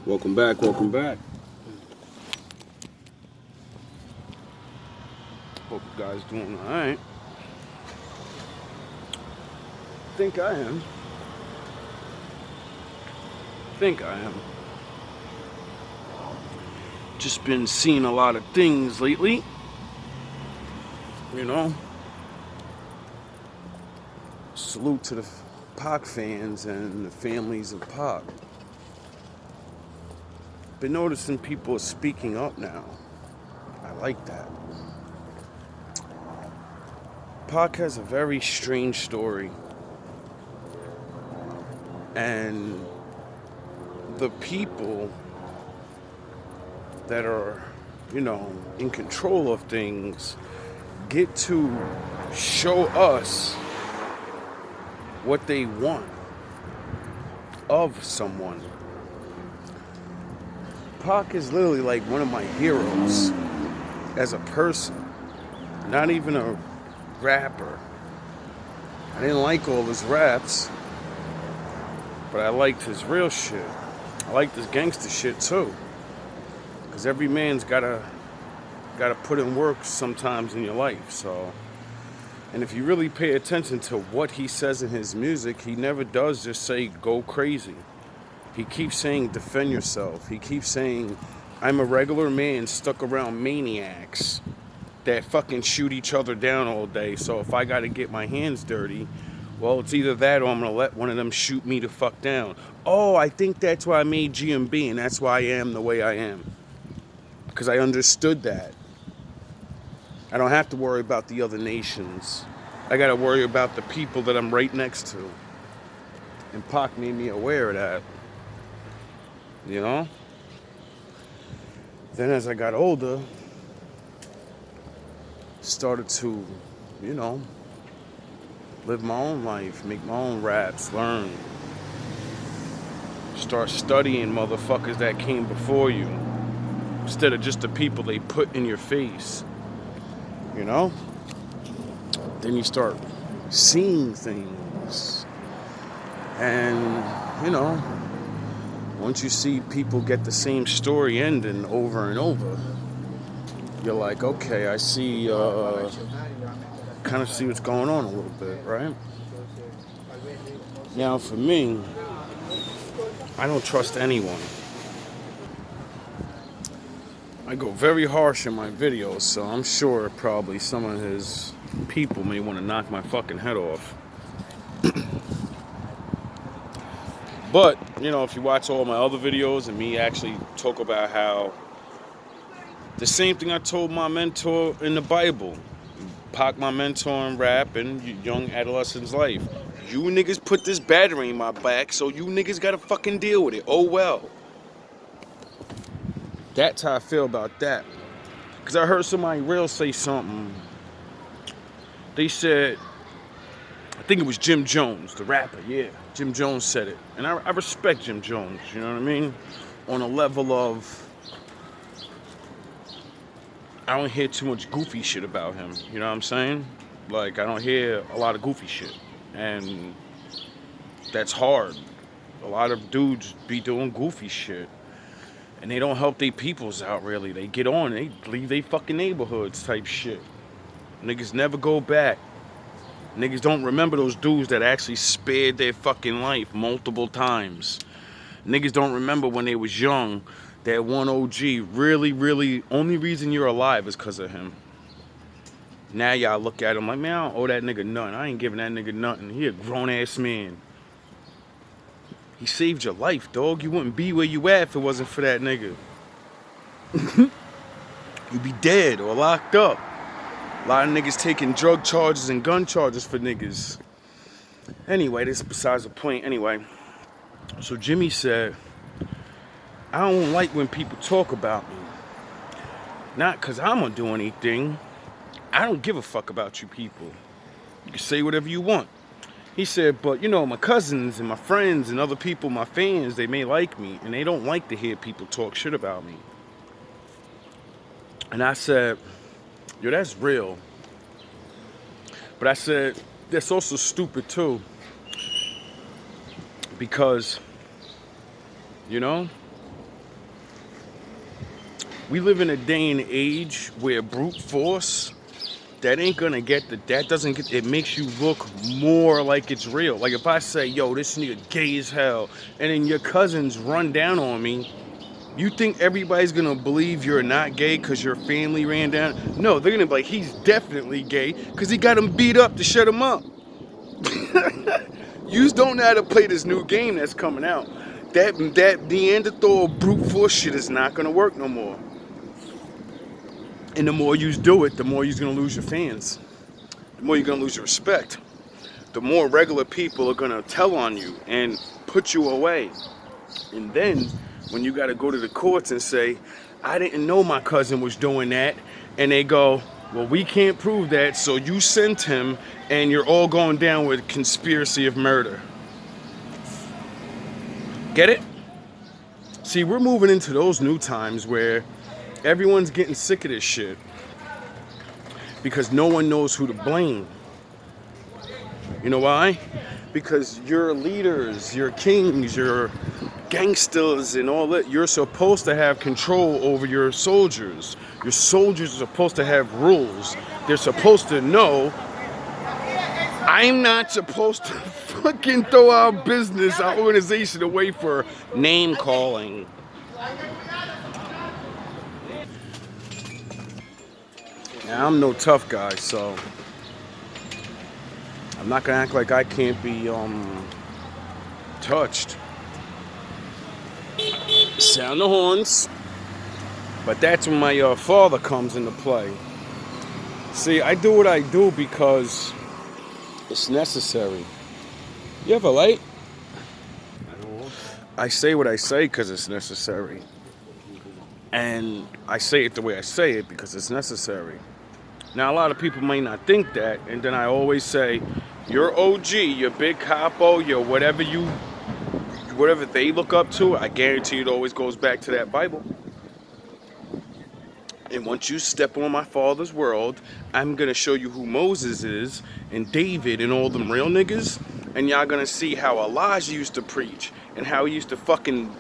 Welcome back, welcome back. Hope you guys doing alright. Think I am. Just been seeing a lot of things lately. You know. Salute to the Pac fans and the families of Pac. Been noticing people are speaking up now. I like that. Pac has a very strange story. And the people that are, in control of things get to show us what they want of someone. Pac is literally like one of my heroes as a person, not even a rapper. I didn't like all his raps, but I liked his real shit. I liked his gangster shit too, because every man's gotta put in work sometimes in your life. So, and if you really pay attention to what he says in his music, he never does just say go crazy. He keeps saying defend yourself. He keeps saying I'm a regular man stuck around maniacs that fucking shoot each other down all day. So if I gotta get my hands dirty, well, it's either that or I'm gonna let one of them shoot me the fuck down. Oh, I think that's why I made GMB and that's why I am the way I am. Because I understood that. I don't have to worry about the other nations. I gotta worry about the people that I'm right next to. And Pac made me aware of that. Then as I got older, started to, live my own life, make my own raps, learn. Start studying motherfuckers that came before you, instead of just the people they put in your face. Then you start seeing things. And, once you see people get the same story ending over and over, you're like, okay, I see, kind of see what's going on a little bit, right? Now, for me, I don't trust anyone. I go very harsh in my videos, so I'm sure probably some of his people may want to knock my fucking head off. But, if you watch all my other videos and me actually talk about how the same thing I told my mentor in the Bible, Pac, my mentor in rap and young adolescent's life. You niggas put this battery in my back, so you niggas gotta fucking deal with it. Oh well. That's how I feel about that. Because I heard somebody real say something. They said, I think it was Jim Jones, the rapper, yeah. Jim Jones said it. And I respect Jim Jones, you know what I mean? On a level of, I don't hear too much goofy shit about him, you know what I'm saying? Like, I don't hear a lot of goofy shit. And that's hard. A lot of dudes be doing goofy shit. And they don't help their peoples out, really. They get on, they leave their fucking neighborhoods type shit. Niggas never go back. Niggas don't remember those dudes that actually spared their fucking life multiple times. Niggas don't remember when they was young, that one OG, really, only reason you're alive is because of him. Now y'all look at him like, man, I don't owe that nigga nothing. I ain't giving that nigga nothing. He a grown-ass man. He saved your life, dog. You wouldn't be where you at if it wasn't for that nigga. You'd be dead or locked up. A lot of niggas taking drug charges and gun charges for niggas. Anyway, this is besides the point. Anyway, so Jimmy said, I don't like when people talk about me. Not because I'm gonna do anything. I don't give a fuck about you people. You can say whatever you want. He said, but my cousins and my friends and other people, my fans, they may like me. And they don't like to hear people talk shit about me. And I said, yo, that's real. But I said, that's also stupid too. Because, We live in a day and age where brute force, that ain't gonna it makes you look more like it's real. Like if I say, yo, this nigga gay as hell, and then your cousins run down on me, you think everybody's gonna believe you're not gay because your family ran down? No, they're gonna be like, he's definitely gay because he got him beat up to shut him up. You don't know how to play this new game that's coming out. That Neanderthal brute force shit is not gonna work no more. And the more you do it, the more you're gonna lose your fans. The more you're gonna lose your respect. The more regular people are gonna tell on you and put you away. And then when you gotta go to the courts and say, I didn't know my cousin was doing that, and they go, well, we can't prove that, so you sent him, and you're all going down with conspiracy of murder. Get it? See, we're moving into those new times where everyone's getting sick of this shit because no one knows who to blame. You know why? Because your leaders, your kings, your gangsters and all that, you're supposed to have control over your soldiers. Your soldiers are supposed to have rules. They're supposed to know, I'm not supposed to fucking throw our business, our organization away for name calling. Now, I'm no tough guy, so I'm not gonna act like I can't be touched. Sound the horns. But that's when my father comes into play. See, I do what I do because it's necessary. You have a light? I say what I say because it's necessary. And I say it the way I say it because it's necessary. Now, a lot of people may not think that, and then I always say, you're OG, you're big capo, you're whatever they look up to, I guarantee you it always goes back to that Bible. And once you step on my father's world, I'm going to show you who Moses is, and David, and all them real niggas, and y'all going to see how Elijah used to preach, and how he used to fucking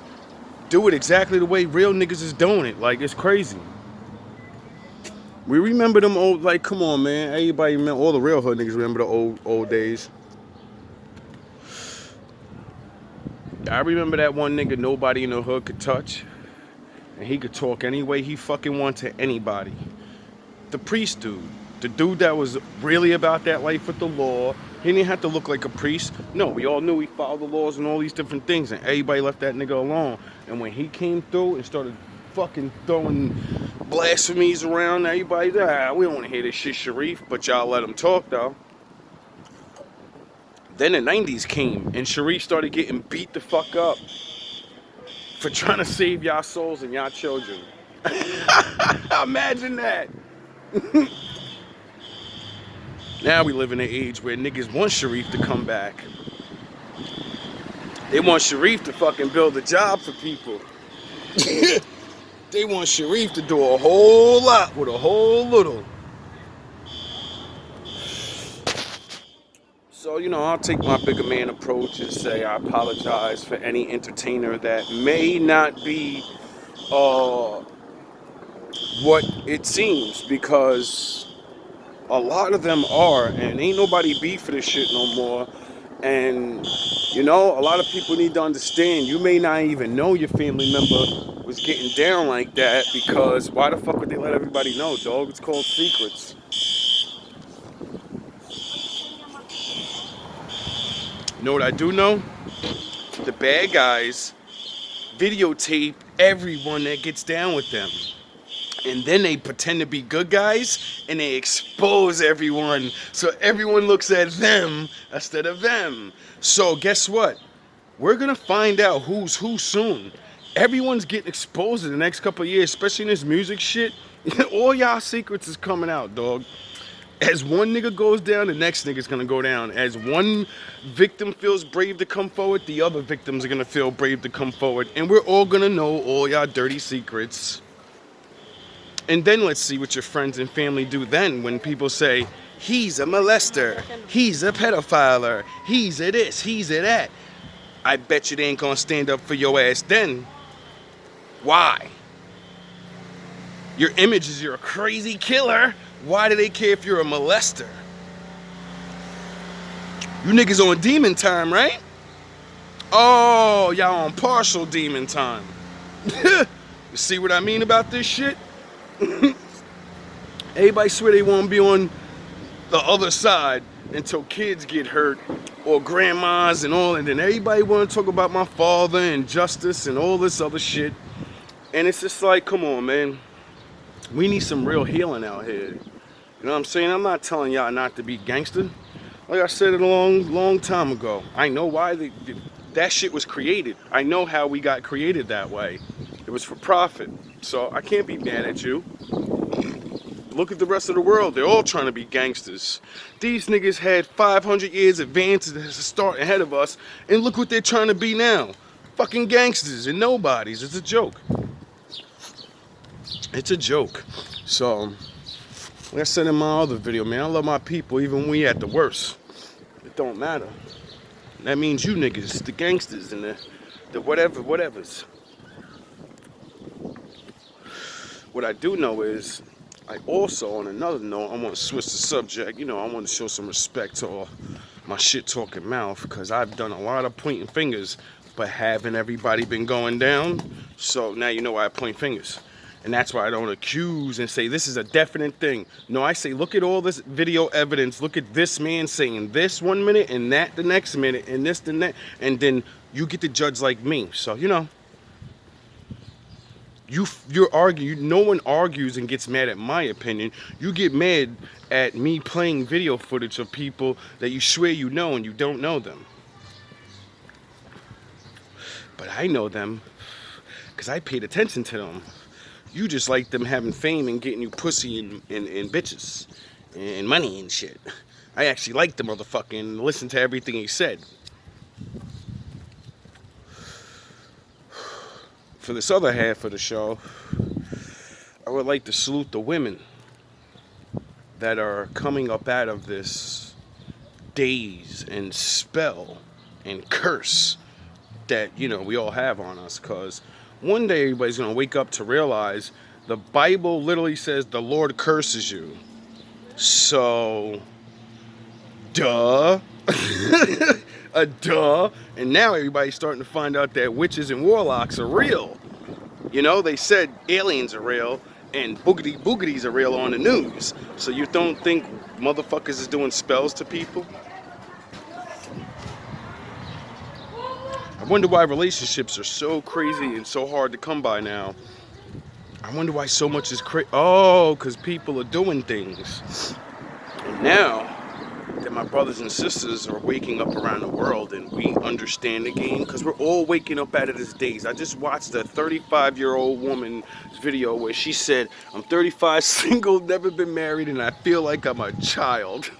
do it exactly the way real niggas is doing it. Like, it's crazy. We remember them old, like, come on, man. Everybody remember, all the real hood niggas remember the old days. I remember that one nigga nobody in the hood could touch. And he could talk any way he fucking wanted to anybody. The priest dude. The dude that was really about that life with the law. He didn't have to look like a priest. No, we all knew he followed the laws and all these different things. And everybody left that nigga alone. And when he came through and started fucking throwing blasphemies around, everybody, we don't want to hear this shit, Sharif. But y'all let him talk, though. Then the 90s came, and Sharif started getting beat the fuck up for trying to save y'all souls and y'all children. Imagine that. Now we live in an age where niggas want Sharif to come back. They want Sharif to fucking build a job for people. They want Sharif to do a whole lot with a whole little. So, you know, I'll take my bigger man approach and say I apologize for any entertainer that may not be what it seems, because a lot of them are, and ain't nobody beef for this shit no more. And, you know, a lot of people need to understand, you may not even know your family member was getting down like that, because why the fuck would they let everybody know, dog? It's called secrets. You know what I do know? The bad guys videotape everyone that gets down with them. And then they pretend to be good guys, and they expose everyone, so everyone looks at them instead of them. So guess what? We're gonna find out who's who soon. Everyone's getting exposed in the next couple of years, especially in this music shit. All y'all secrets is coming out, dog. As one nigga goes down, the next nigga's gonna go down. As one victim feels brave to come forward, the other victims are gonna feel brave to come forward. And we're all gonna know all y'all dirty secrets. And then let's see what your friends and family do then when people say, he's a molester, he's a pedophile, he's a this, he's a that. I bet you they ain't gonna stand up for your ass then. Why? Your image is you're a crazy killer. Why do they care if you're a molester? You niggas on demon time, right? Oh, y'all on partial demon time. You see what I mean about this shit? Everybody swear they want to be on the other side until kids get hurt or grandmas and all, and then everybody want to talk about my father and justice and all this other shit. And it's just like, come on, man. We need some real healing out here. You know what I'm saying? I'm not telling y'all not to be gangster. Like I said it a long time ago. I know why that shit was created. I know how we got created that way. It was for profit. So I can't be mad at you. Look at the rest of the world. They're all trying to be gangsters. These niggas had 500 years advance to start ahead of us. And look what they're trying to be now. Fucking gangsters and nobodies. It's a joke. It's a joke. So, like I said in my other video, man, I love my people even when we at the worst. It don't matter. That means you niggas, the gangsters and the whatevers. What I do know is, I also, on another note, I want to switch the subject. You know, I want to show some respect to all my shit-talking mouth, because I've done a lot of pointing fingers, but haven't everybody been going down? So now you know why I point fingers. And that's why I don't accuse and say this is a definite thing. No, I say, look at all this video evidence. Look at this man saying this 1 minute and that the next minute and this the next. And then you get to judge like me. So, you know, you're arguing. No one argues and gets mad at my opinion. You get mad at me playing video footage of people that you swear you know and you don't know them. But I know them because I paid attention to them. You just like them having fame and getting you pussy and bitches and money and shit. I actually like the motherfucker and listen to everything he said. For this other half of the show, I would like to salute the women that are coming up out of this daze and spell and curse that, you know, we all have on us, because one day everybody's going to wake up to realize the Bible literally says the Lord curses you. So, duh. Duh. And now everybody's starting to find out that witches and warlocks are real. You know, they said aliens are real and boogies are real on the news. So you don't think motherfuckers is doing spells to people? I wonder why relationships are so crazy and so hard to come by now. I wonder why so much is crazy. Oh, because people are doing things. And now that my brothers and sisters are waking up around the world and we understand the game, because we're all waking up out of this daze. I just watched a 35-year-old woman's video where she said, I'm 35, single, never been married, and I feel like I'm a child.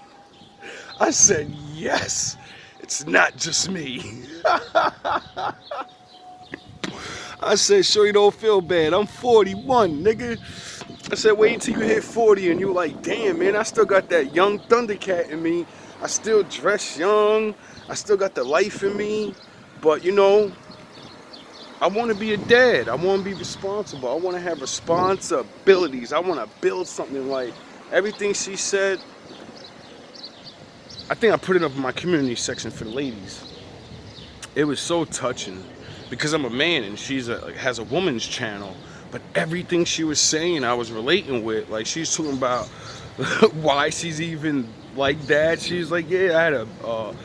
I said, yes. It's not just me. I said, sure you don't feel bad. I'm 41, nigga. I said, wait until you hit 40 and you're like, damn, man, I still got that young Thundercat in me. I still dress young. I still got the life in me. But, you know, I want to be a dad. I want to be responsible. I want to have responsibilities. I want to build something. Like everything she said, I think I put it up in my community section for the ladies. It was so touching because I'm a man and she's has a woman's channel. But everything she was saying, I was relating with. Like she's talking about why she's even like that. She's like, yeah, I had a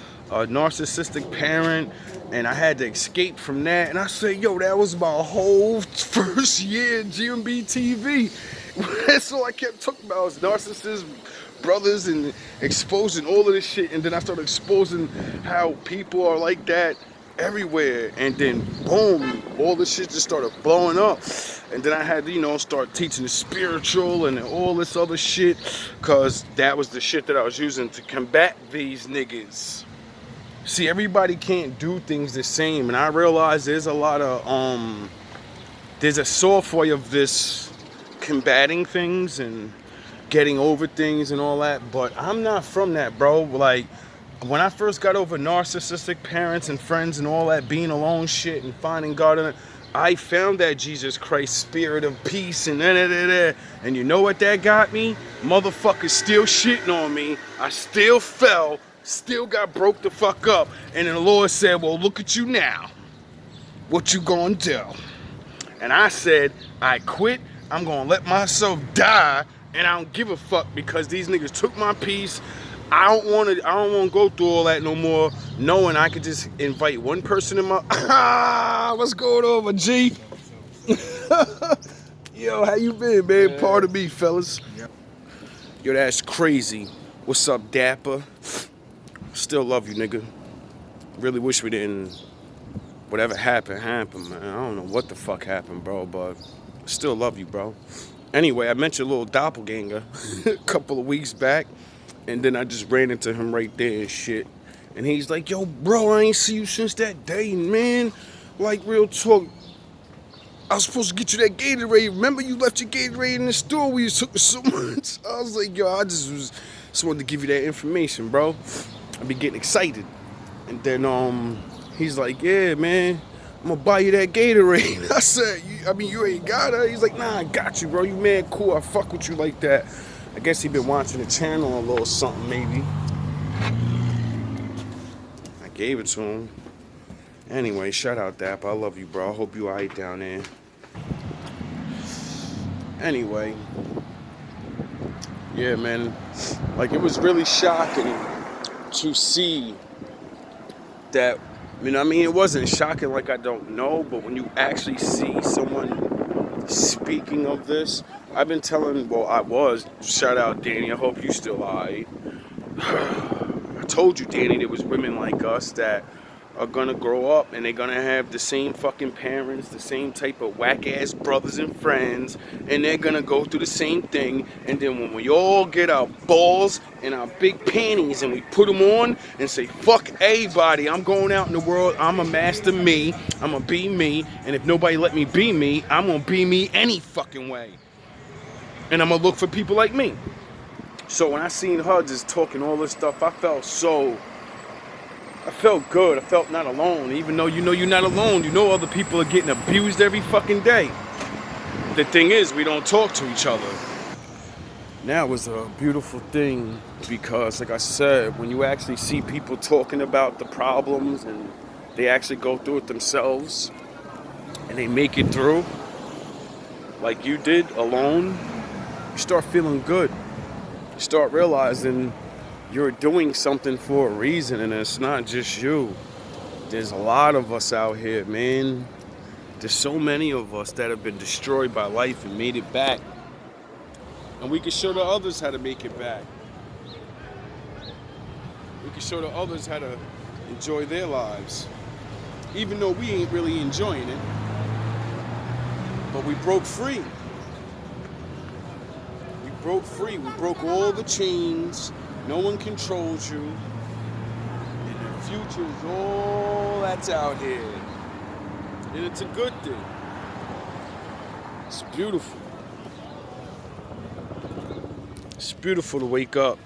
narcissistic parent and I had to escape from that. And I said, yo, that was my whole first year at GMB TV. That's all I kept talking about was narcissists, brothers, and exposing all of this shit. And then I started exposing how people are like that everywhere. And then boom, all this shit just started blowing up. And then I had to, you know, start teaching the spiritual and all this other shit, because that was the shit that I was using to combat these niggas. See, everybody can't do things the same, and I realize there's a lot of there's a soft way of this combating things and getting over things and all that, but I'm not from that, bro. Like when I first got over narcissistic parents and friends and all that being alone shit and finding God in it, I found that Jesus Christ spirit of peace and da-da-da-da. And you know what that got me? Motherfuckers still shitting on me. I still fell, still got broke the fuck up. And then the Lord said, well, look at you now. What you gonna do? And I said, I quit. I'm gonna let myself die. And I don't give a fuck because these niggas took my peace. I don't want to go through all that no more, knowing I could just invite one person in my... What's going on, my G? Yo, how you been, man? Yeah. Pardon me, fellas. Yep. Yo, that's crazy. What's up, Dapper? Still love you, nigga. Really wish we didn't... Whatever happened, man. I don't know what the fuck happened, bro, but still love you, bro. Anyway, I mentioned a little doppelganger a couple of weeks back. And then I just ran into him right there and shit. And he's like, yo, bro, I ain't see you since that day, man. Like, real talk. I was supposed to get you that Gatorade. Remember you left your Gatorade in the store where you took it so much? I was like, yo, I just wanted to give you that information, bro. I be getting excited. And then he's like, yeah, man, I'm gonna buy you that Gatorade. I said, you ain't got it. He's like, nah, I got you, bro. You mad cool. I fuck with you like that. I guess he been watching the channel a little something, maybe. I gave it to him. Anyway, shout out Dap. I love you, bro. I hope you alright down there. Anyway. Yeah, man. Like, it was really shocking to see that, you know what I mean? It wasn't shocking like I don't know, but when you actually see someone speaking of this, I've been telling, shout out Danny, I hope you still alright. I told you, Danny, there was women like us that are gonna grow up and they're gonna have the same fucking parents, the same type of whack-ass brothers and friends, and they're gonna go through the same thing, and then when we all get our balls and our big panties and we put them on and say, fuck everybody, I'm going out in the world, I'm a master me, I'm gonna be me, and if nobody let me be me, I'm gonna be me any fucking way. And I'm gonna look for people like me. So when I seen her just talking all this stuff, I felt good. I felt not alone. Even though you know you're not alone, you know other people are getting abused every fucking day. The thing is, we don't talk to each other. Now is a beautiful thing because, like I said, when you actually see people talking about the problems and they actually go through it themselves and they make it through, like you did alone, you start feeling good. You start realizing you're doing something for a reason, and it's not just you. There's a lot of us out here, man. There's so many of us that have been destroyed by life and made it back. And we can show the others how to make it back. We can show the others how to enjoy their lives. Even though we ain't really enjoying it. But we broke free. We broke free. We broke all the chains. No one controls you. And the future is all that's out here. And it's a good thing. It's beautiful. It's beautiful to wake up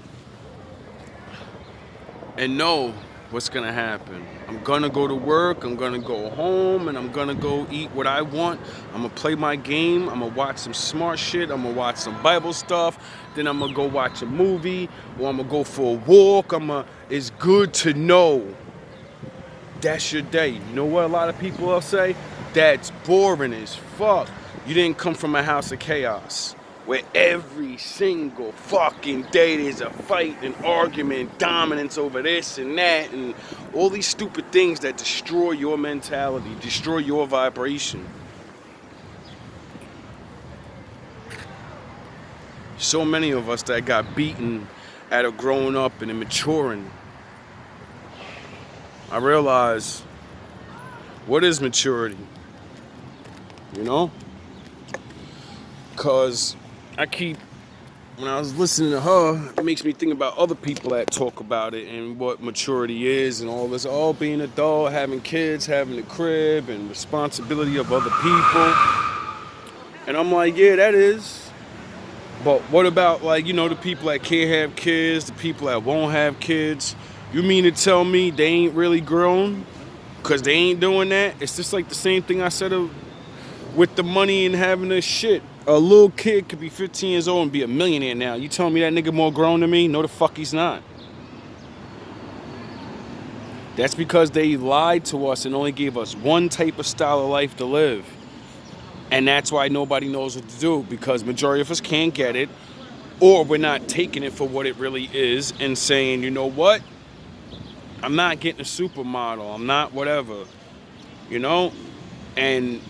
and know what's gonna happen. I'm gonna go to work, I'm gonna go home, and I'm gonna go eat what I want. I'm gonna play my game, I'm gonna watch some smart shit, I'm gonna watch some Bible stuff, then I'm gonna go watch a movie, or I'm gonna go for a walk. It's good to know that's your day. You know what a lot of people will say? That's boring as fuck. You didn't come from a house of chaos, where every single fucking day there's a fight, an argument, dominance over this and that, and all these stupid things that destroy your mentality, destroy your vibration. So many of us that got beaten out of growing up and maturing. I realize, what is maturity? You know? Because when I was listening to her, it makes me think about other people that talk about it and what maturity is and all this, all being an adult, having kids, having a crib, and responsibility of other people. And I'm like, yeah, that is. But what about, like, you know, the people that can't have kids, the people that won't have kids? You mean to tell me they ain't really grown because they ain't doing that? It's just like the same thing I said with the money and having this shit. A little kid could be 15 years old and be a millionaire now. You telling me that nigga more grown than me? No, the fuck he's not. That's because they lied to us and only gave us one type of style of life to live. And that's why nobody knows what to do, because majority of us can't get it, or we're not taking it for what it really is and saying, you know what? I'm not getting a supermodel. I'm not whatever. You know? And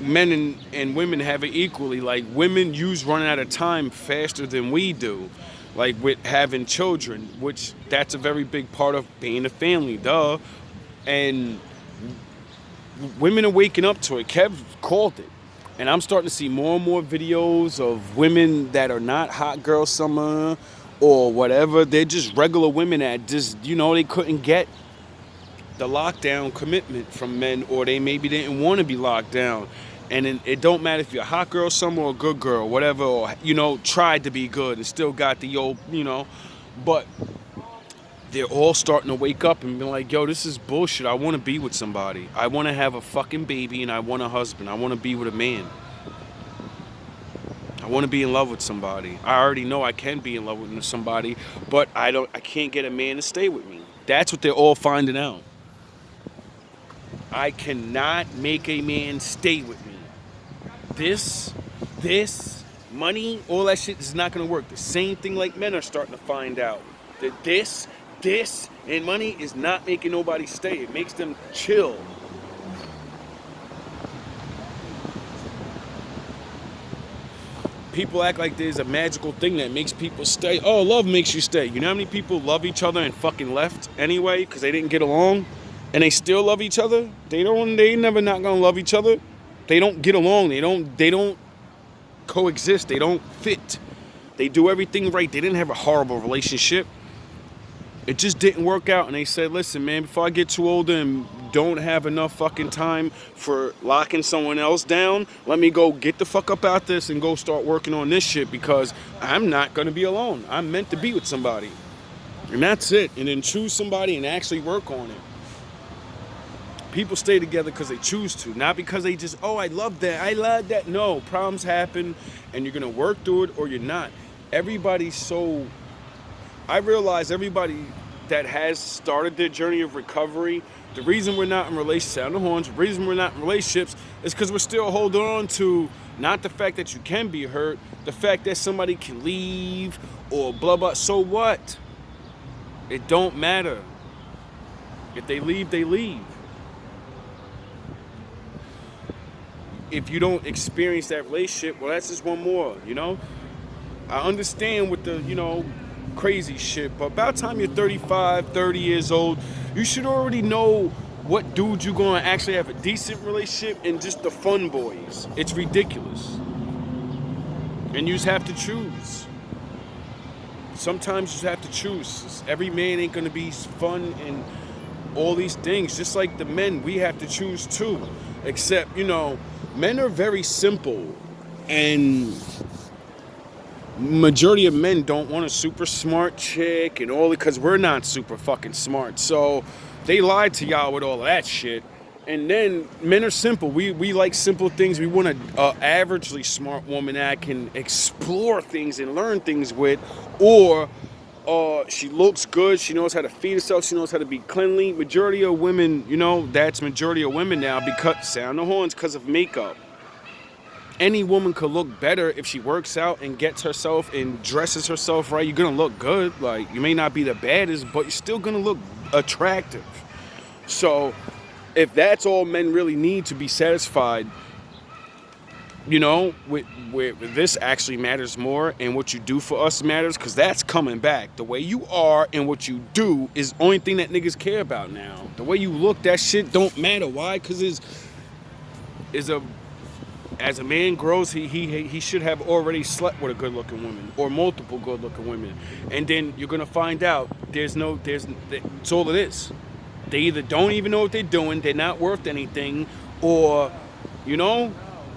men and women have it equally. Like, women use running out of time faster than we do. Like with having children, which that's a very big part of being a family, duh. And women are waking up to it. Kev called it. And I'm starting to see more and more videos of women that are not hot girl summer or whatever. They're just regular women that just, you know, they couldn't get the lockdown commitment from men, or they maybe didn't want to be locked down. And it don't matter if you're a hot girl summer or a good girl, whatever, or, you know, tried to be good and still got the old, you know. But they're all starting to wake up and be like, yo, this is bullshit. I want to be with somebody. I want to have a fucking baby and I want a husband. I want to be with a man. I want to be in love with somebody. I already know I can be in love with somebody, but I can't get a man to stay with me. That's what they're all finding out. I cannot make a man stay with me. This, money, all that shit is not going to work. The same thing like men are starting to find out. That this, and money is not making nobody stay. It makes them chill. People act like there's a magical thing that makes people stay. Oh, love makes you stay. You know how many people love each other and fucking left anyway because they didn't get along? And they still love each other? They never not gonna love each other. They don't get along. They don't coexist. They don't fit. They do everything right. They didn't have a horrible relationship. It just didn't work out. And they said, listen, man, before I get too older and don't have enough fucking time for locking someone else down, let me go get the fuck up out this and go start working on this shit, because I'm not gonna be alone. I'm meant to be with somebody. And that's it. And then choose somebody and actually work on it. People stay together because they choose to, not because they just, oh, I love that. No, problems happen and you're going to work through it or you're not. I realize everybody that has started their journey of recovery, the reason we're not in relationships, sound the horns, the reason we're not in relationships is because we're still holding on to not the fact that you can be hurt, the fact that somebody can leave or blah, blah. So what? It don't matter. If they leave, they leave. If you don't experience that relationship, well, that's just one more, you know? I understand with the, you know, crazy shit, but about time you're 35, 30 years old, you should already know what dudes you're going to actually have a decent relationship and just the fun boys. It's ridiculous. And you just have to choose. Sometimes you just have to choose. Every man ain't going to be fun and all these things. Just like the men, we have to choose too. Except, you know, men are very simple, and majority of men don't want a super smart chick and all, because we're not super fucking smart. So they lied to y'all with all of that shit. And then men are simple. We like simple things. We want an averagely smart woman that can explore things and learn things with, or she looks good, she knows how to feed herself, she knows how to be cleanly. Majority of women, you know, that's majority of women now, because, sound the horns, because of makeup. Any woman could look better if she works out and gets herself and dresses herself right. You're gonna look good. Like, you may not be the baddest, but you're still gonna look attractive. So if that's all men really need to be satisfied, you know, with this actually matters more, and what you do for us matters, because that's coming back. The way you are and what you do is the only thing that niggas care about now. The way you look, that shit don't matter. Why? Because as a man grows, he should have already slept with a good-looking woman or multiple good-looking women, and then you're gonna find out it's all it is. They either don't even know what they're doing, they're not worth anything, or, you know.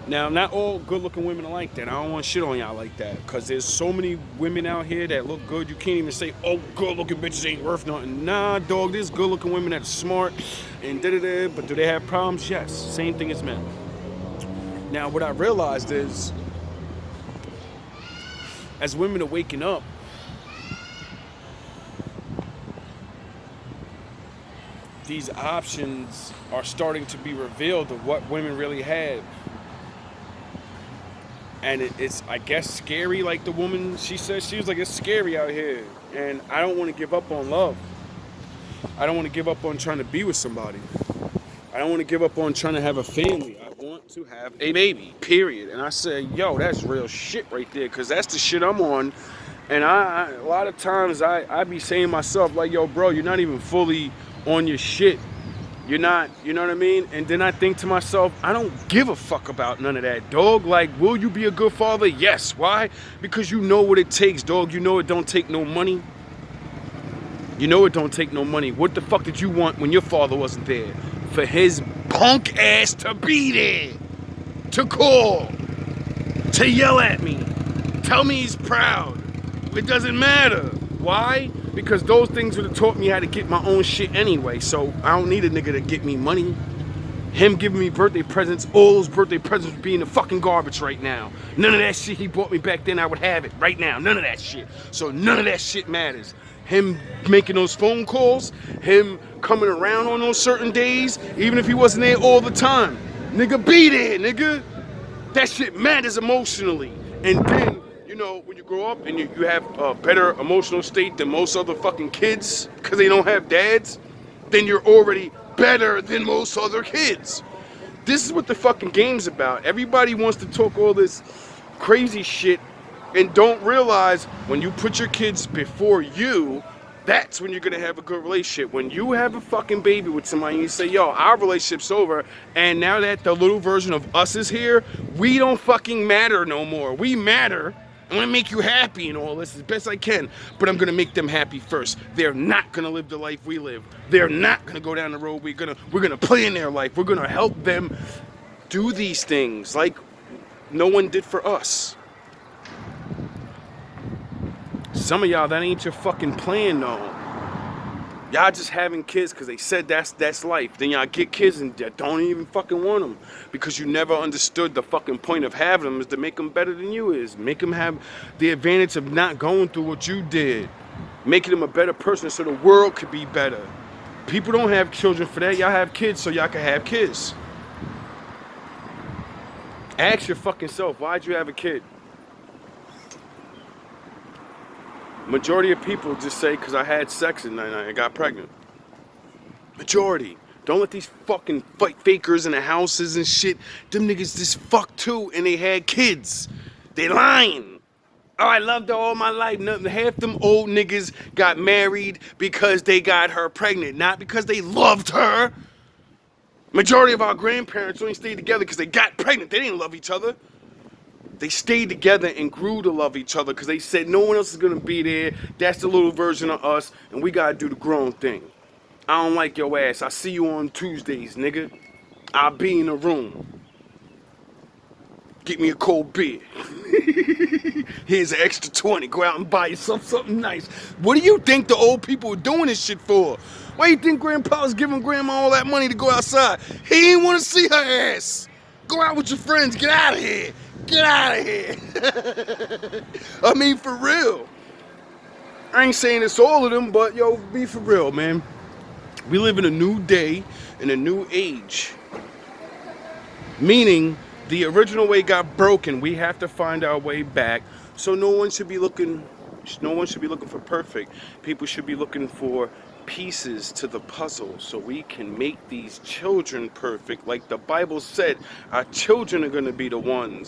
Now, not all good-looking women are like that. I don't want to shit on y'all like that, because there's so many women out here that look good. You can't even say, oh, good-looking bitches ain't worth nothing. Nah, dog, there's good-looking women that are smart and da-da-da, but do they have problems? Yes. Same thing as men. Now, what I realized is, as women are waking up, these options are starting to be revealed of what women really have. And it's, I guess, scary, like the woman, she said, she was like, it's scary out here. And I don't want to give up on love. I don't want to give up on trying to be with somebody. I don't want to give up on trying to have a family. I want to have a baby, period. And I said, yo, that's real shit right there, because that's the shit I'm on. And I a lot of times I be saying to myself, like, yo, bro, you're not even fully on your shit. You're not, you know what I mean? And then I think to myself, I don't give a fuck about none of that, dog. Like, will you be a good father? Yes. Why? Because you know what it takes, dog. You know it don't take no money. You know it don't take no money. What the fuck did you want when your father wasn't there? For his punk ass to be there, to call, to yell at me, tell me he's proud. It doesn't matter. Why? Because those things would have taught me how to get my own shit anyway. So I don't need a nigga to get me money. Him giving me birthday presents, all those birthday presents would be in the fucking garbage right now. None of that shit he bought me back then, I would have it right now. None of that shit. So none of that shit matters. Him making those phone calls, him coming around on those certain days, even if he wasn't there all the time. Nigga, be there, nigga. That shit matters emotionally. And then, you know, when you grow up and you have a better emotional state than most other fucking kids, because they don't have dads, then you're already better than most other kids. This is what the fucking game's about. Everybody wants to talk all this crazy shit and don't realize when you put your kids before you, that's when you're gonna have a good relationship. When you have a fucking baby with somebody and you say, yo, our relationship's over, and now that the little version of us is here, we don't fucking matter no more. We matter. I'm gonna make you happy and all this as best I can, but I'm gonna make them happy first. They're not gonna live the life we live. They're not gonna go down the road we're gonna play in their life. We're gonna help them do these things like no one did for us. Some of y'all, that ain't your fucking plan, though. Y'all just having kids because they said that's life. Then y'all get kids and don't even fucking want them because you never understood the fucking point of having them is to make them better than you is. Make them have the advantage of not going through what you did. Making them a better person so the world could be better. People don't have children for that. Y'all have kids so y'all can have kids. Ask your fucking self, why'd you have a kid? Majority of people just say, because I had sex and I got pregnant. Majority. Don't let these fucking fakers in the houses and shit. Them niggas just fucked too and they had kids. They lying. Oh, I loved her all my life. Half them old niggas got married because they got her pregnant, not because they loved her. Majority of our grandparents only stayed together because they got pregnant. They didn't love each other. They stayed together and grew to love each other because they said no one else is going to be there. That's the little version of us, and we got to do the grown thing. I don't like your ass. I see you on Tuesdays, nigga. I'll be in the room. Get me a cold beer. Here's an extra 20. Go out and buy yourself something nice. What do you think the old people are doing this shit for? Why do you think Grandpa was giving Grandma all that money to go outside? He didn't want to see her ass. Go out with your friends. Get out of here. Get out of here. I mean, for real. I ain't saying it's all of them, but yo, be for real, man. We live in a new day, in a new age. Meaning, the original way got broken. We have to find our way back. So no one should be looking for perfect. People should be looking for pieces to the puzzle so we can make these children perfect. Like the Bible said, our children are going to be the ones